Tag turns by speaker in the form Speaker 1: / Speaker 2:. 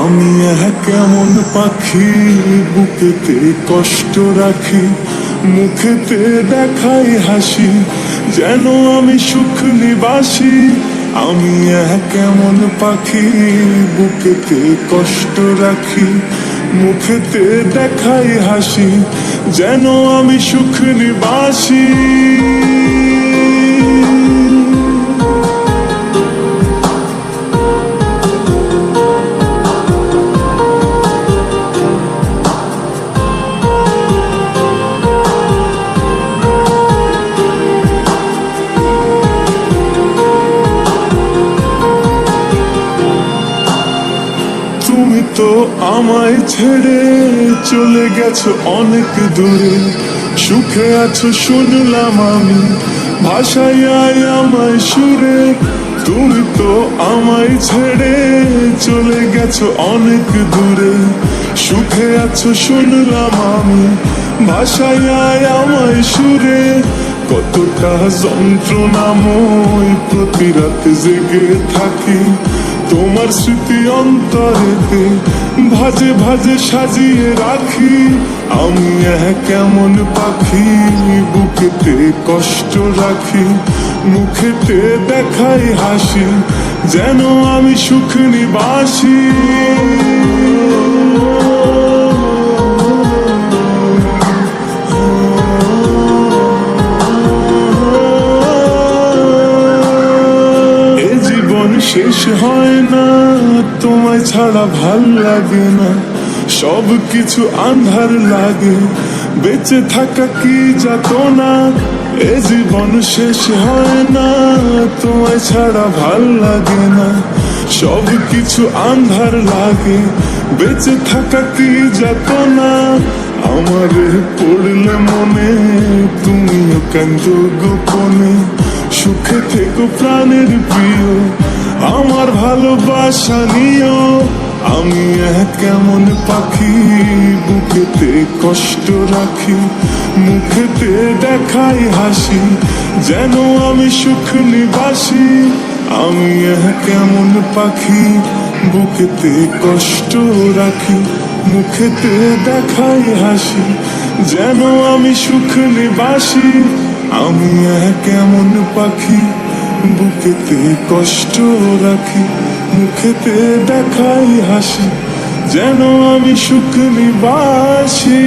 Speaker 1: আমি কেমন পাখি বুকেতে কষ্ট রাখি, মুখেতে দেখাই হাসি, যেন আমি সুখ নিবাসী। আমি কেমন পাখি বুকেতে কষ্ট রাখি, মুখেতে দেখাই হাসি, যেন আমি সুখ নিবাসী। তুমি তো আমায় ছেড়ে চলে গেছো অনেক দূরে, সুখে আছো শুনলাম আমি, ভাষায় আমায় সুরে। তুমি তো আমায় ছেড়ে চলে গেছো অনেক দূরে, সুখে আছো শুনলাম আমি, ভাষায় আমায় সুরে। কতটা যন্ত্রণাময় প্রতি রাতে জেগে থাকি, তোমার স্মৃতি অন্তরেতে ভাজে ভাজে সাজিয়ে রাখি। আমি কেমন পাখি বুকেতে কষ্ট রাখি, মুখেতে দেখাই হাসি, যেন আমি সুখ নিবাসী। শেষ হয় না তোমায় ছাড়া ভাল লাগে না, সব কিছু আন্ধার লাগে, বেঁচে থাকা কি যাতনা। এ জীবন শেষ হয় না তোমায় ছাড়া ভাল লাগে না, সব কিছু আন্ধার লাগে, বেঁচে থাকা কি যাতনা। আমারে পড়লে মনে তুমিও কান্দো গোপনে, সুখে থেকো প্রাণের প্রিয়, আমার ভালোবাসা নিও। আমি কেমন পাখি বুকেতে কষ্ট রাখি, মুখেতে দেখাই হাসি, যেন আমি সুখ নিবাসী। আমি কেমন পাখি বুকেতে কষ্ট রাখি, মুখেতে দেখাই হাসি, যেন আমি সুখ নিবাসী। আমি কেমন পাখি বুকেতে কষ্ট রাখি, মুখেতে দেখাই হাসি, যেন আমি সুখ নিবাসী।